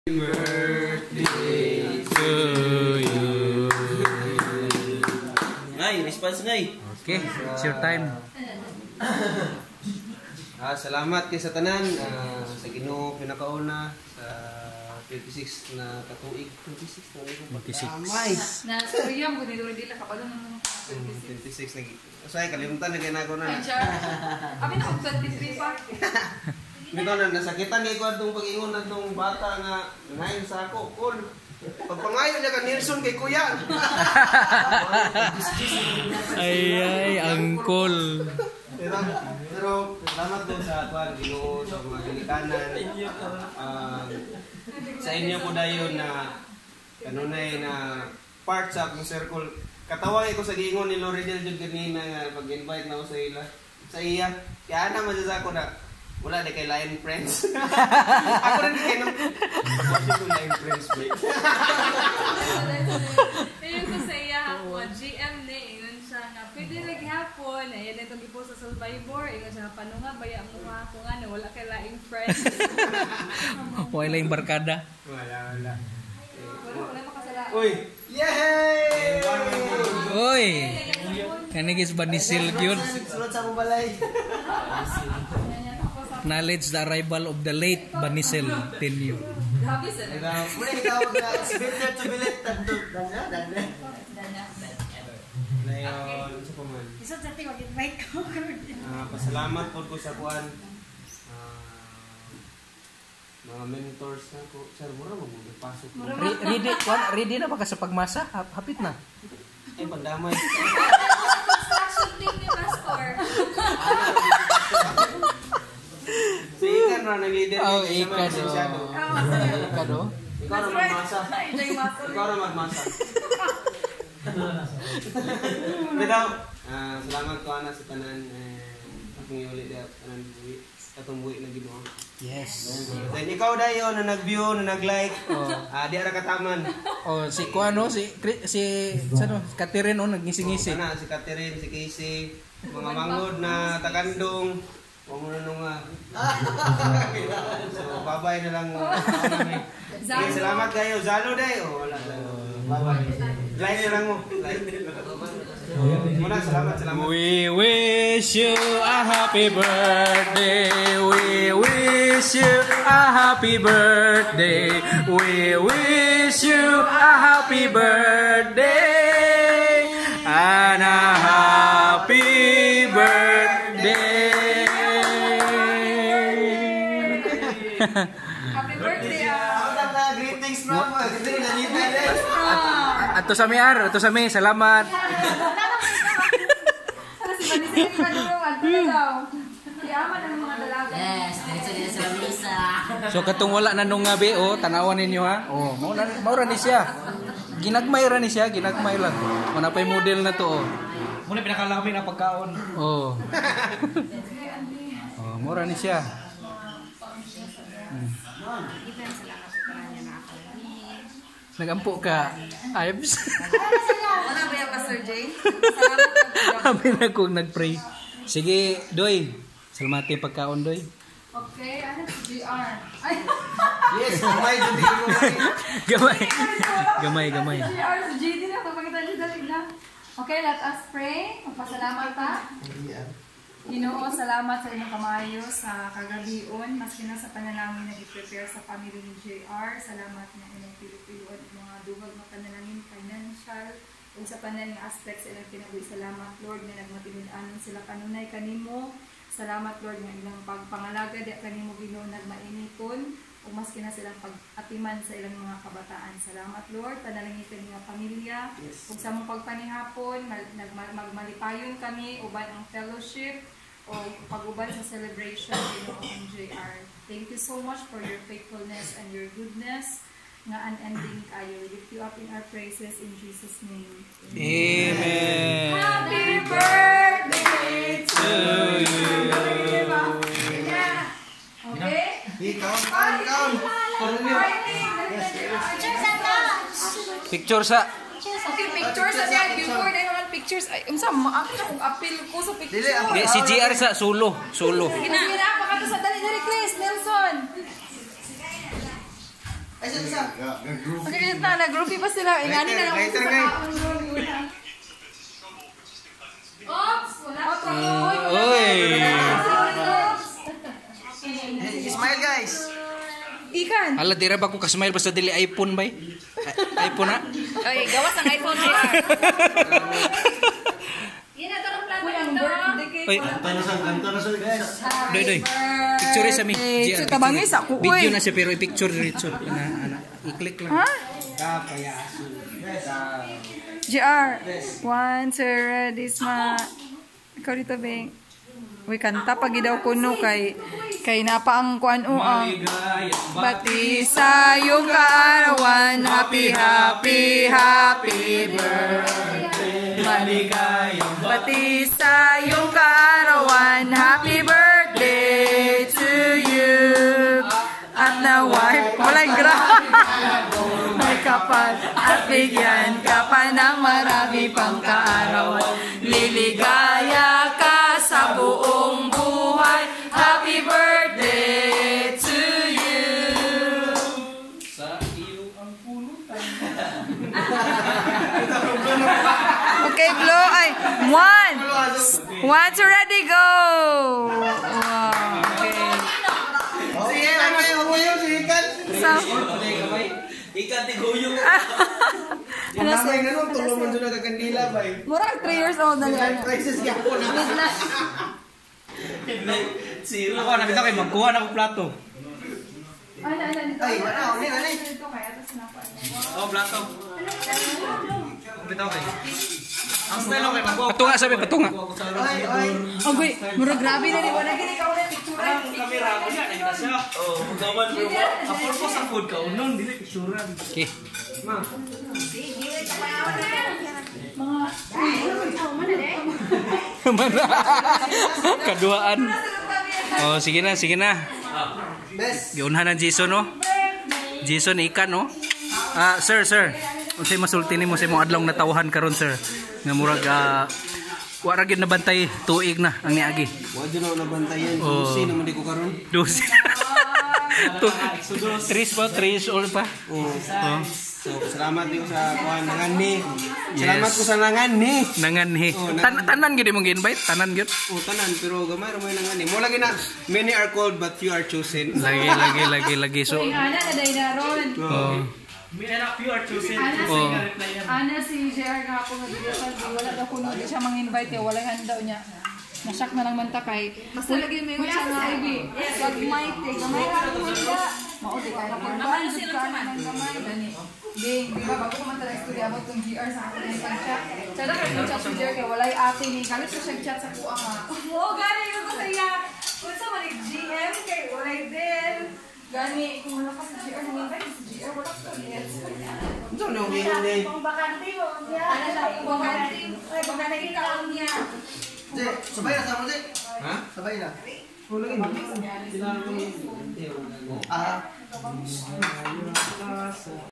Birthday to you. Ngay, response ngay. Okay, it's your time. Salamat kay sa tanan sa Ginoo pinakauna sa 26 na katuig. 26 na suyam gud dito dila kapalon ng 26 lagi. Usay kalimutan na ginago na. Abi na og 23 pa. Bitaw na nasakitan ni ko atong pag-ingon atong bata nga ngayon sa ako. Kul. Pagpangayo niya ka Nelson kay kuya. Ay, angkol. Pero salamat din sa tuwan Ginoo sa mga ginikanan. Sa inyo po dayon na kanunay na part sa akong circle. Katawag ko sa giingon ni Loridel jud ganina nga pag-invite na ako sa iya. Kaya na man sa ako na wala na kay Lion Friends. Ako rin kay nang Lion Friends break. Ayun ko sa iya ako, GM ni ingon siya nga pwede lagi hapon. Ayan itong ipost sa Survivor. Ingon siya nga panunga baya ang mukha ko nga na wala kay Lion Friends. Wala yung barkada. Wala. Wala makasala. Uy! Yay! Uy! Kanigis ba ni Sil yun? Sunod sa mong balay. Acknowledge the arrival of the late Banisel Tenyo. Grabe sila. Muna itawag na better to be late than to Ngayon, sa paman. Isot sa tingog invite ko. Pasalamat po ko sa kuan. Mga mentors na ko. Sir, mura magpasok. Ready na ba ka sa pagmasa? Hapit na. Ay, pandamay. Construction team ni Pastor. Si Ikan na nag-leader. Oh, Ikan do. Ikan do. Ikaw na magmasa. Ikaw na magmasa. Pero, salamat ko ana sa tanan. Akong iulit na tanan buwi. Katong buwi na Ginoo. Yes. Then ikaw dayo na nag-view, na nag-like. Di ara kataman. Oh, si Kuano, si sano, Catherine nagngisi-ngisi. Ana si Catherine, si Casey, mga mangod na takandong. Huwag mo na nung so, babay na lang. Okay, salamat kayo. Zalo day. Wala. Babay. Like na lang mo. Like. Muna, salamat. We wish you a happy birthday. We wish you a happy birthday. We wish you a happy birthday. And a happy birthday. Happy birthday. Greetings from Ato sa mi, salamat. Si Banisel ka duro, adto daw. Kiaman ang mga dalaga. Yes, diretso sa misa. So katong wala na nung gabi, tanawan ninyo ha. Maura ni siya. Ginagmay ra ni siya, ginagmay lang. Wala pa yung model na to. Muna pinakalami na pagkaon. Maura ni siya. Nagampo ka. Ayos. Wala ba yung Pastor Jay? Salamat. Kami na kung nag-pray. Sige, Doy. Salamati pagkaon, Doy. Okay, ano si GR? Ay! Yes, gamay Gamay. Gamay. GR, si JD na. Kapagkita niyo dali na. Okay, let us pray. Magpasalamat pa. Ginoo, salamat sa inyong kamayo sa kagabion. Maski na sa panalangin na i-prepare sa family ni JR. Salamat na inyong pilipiluan mga dugag na panalangin financial. Kung sa panalangin aspects ilang pinabuhi. Salamat, Lord, na nagmatinudanon sila kanunay kanimo. Salamat, Lord, nga ilang pagpangalaga di kanimo Ginoo nagmainiton. O maski na silang pag-atiman sa ilang mga kabataan. Salamat, Lord. Panalangin kami nga pamilya. Kung sa mong pagpanihapon, magmalipayon kami, uban ang fellowship, o pag-uban sa celebration Ginoo ang JR. Thank you so much for your faithfulness and your goodness. Nga unending kayo. We lift you up in our praises in Jesus' name. Amen. Happy birthday to you. Okay? Picture sa. Okay, pictures sa niya. Before na naman pictures. Ay, unsa maakit akong appeal ko sa picture. Di, si GR sa solo. Sige na, pakato sa dali, Chris, Nelson. Ay, sa. Okay, nag-groupie pa sila. Ingani na lang Later, sa guys. kaon. Oops! Wala. Oy. Smile, guys. Ikan! Ala, di ra ba ko kasmile basta dili iPhone bay? iPhone na? Oy, gawas ang iPhone JR. Yan na tarong plato nito. Oy, doy doy. Picture sa mi. Sa tabangis ako, uy. Video na siya pero i-picture diretso. I-click lang. Ha? Kaya. JR. 1, 2, ready, smile. Ikaw dito, Beng. Uy, kanta pag daw kuno kay napa ang kuan ang bati sa iyong kaarawan. Happy, happy, happy birthday. Maligayang bati sa iyong kaarawan. Happy birthday to you. At naway, walang may kapal at bigyan ka pa ng marami pang kaarawan. Liligaya ka sa buong buhay. Happy birthday to you. Sa iyo ang pulutan. Okay, blow. Ay, 1, 2, ready, go. Wow, okay. Sige, ano yung sikat? So, Ikan tiguyong. ano Namay siya? ganun, tulungan doon nagkakandila ba eh. Murag 3 years old na niya. Prices niya po na. Zero. Ako, nakita kayo, magkuha na ako plato. Ay, wala, uli. Ito kaya, tapos nakuha. Oh, plato. Bitaw kayo. Ang style okay, magkuha. Patunga sabi, patunga. Ay. Oh, wait. Murag grabe na rin. Wala gini ka ulit picture. Ang kamera ko yan, ay siya. Oh, magawan mo. Apol ko sa food ka, unong, dili picturean. Okay. Mana? Kaduaan. Oh, sige na, sige na. Best. Giunhan ng Jason, no? Jason, ikan, no? Sir. Unsay masulti nimo sa imong adlong natawhan karon, sir? Nga murag wala gyud nabantay tuig na ang niagi. Wa dyan ako nabantayan. Oh. Sino naman di ko karon? Dos. Tris pa, 3 years old pa. Oh. Oh. So, salamat din ko sa kuhan nangan ni. Salamat ko sa nangan ni. Nanganhi. Oh, Tanan gyud imong gi-invite, tanan gyud. Oh, tanan, pero gamay mo yung nangan ni. Mo lagi na, many are called but few are chosen. Lagi. So, Ana na day na ron. oh. May anak, you are chosen. Oh. Ana si JR gahapon nga dito sa wala daw kuno di siya mang-invite wala handaw niya. Nasyak na lang man ta kay. Basta lagi mo yung siya nga ibi. Pag may te, gamay ra ko niya. Mao di kay na pagban jud ka na gamay gani. Ding, di ba bago ko man tala istorya about tong GR sa ako ng chat. Sada kay mo chat si JR kay walay ate ni kalit sa chat sa kuha nga. Mo gani ko sa iya. Unsa man ni GM kay walay din. Gani kung wala ka sa GR nang invite sa GR wala ka ulit. Ito na yung ganyan ni. Kung bakante mo niya. Ano sa bakante? Ay bakante ikaw niya. Sabay na sama din. Ha? Sabay na. Hulungin mo. Ah.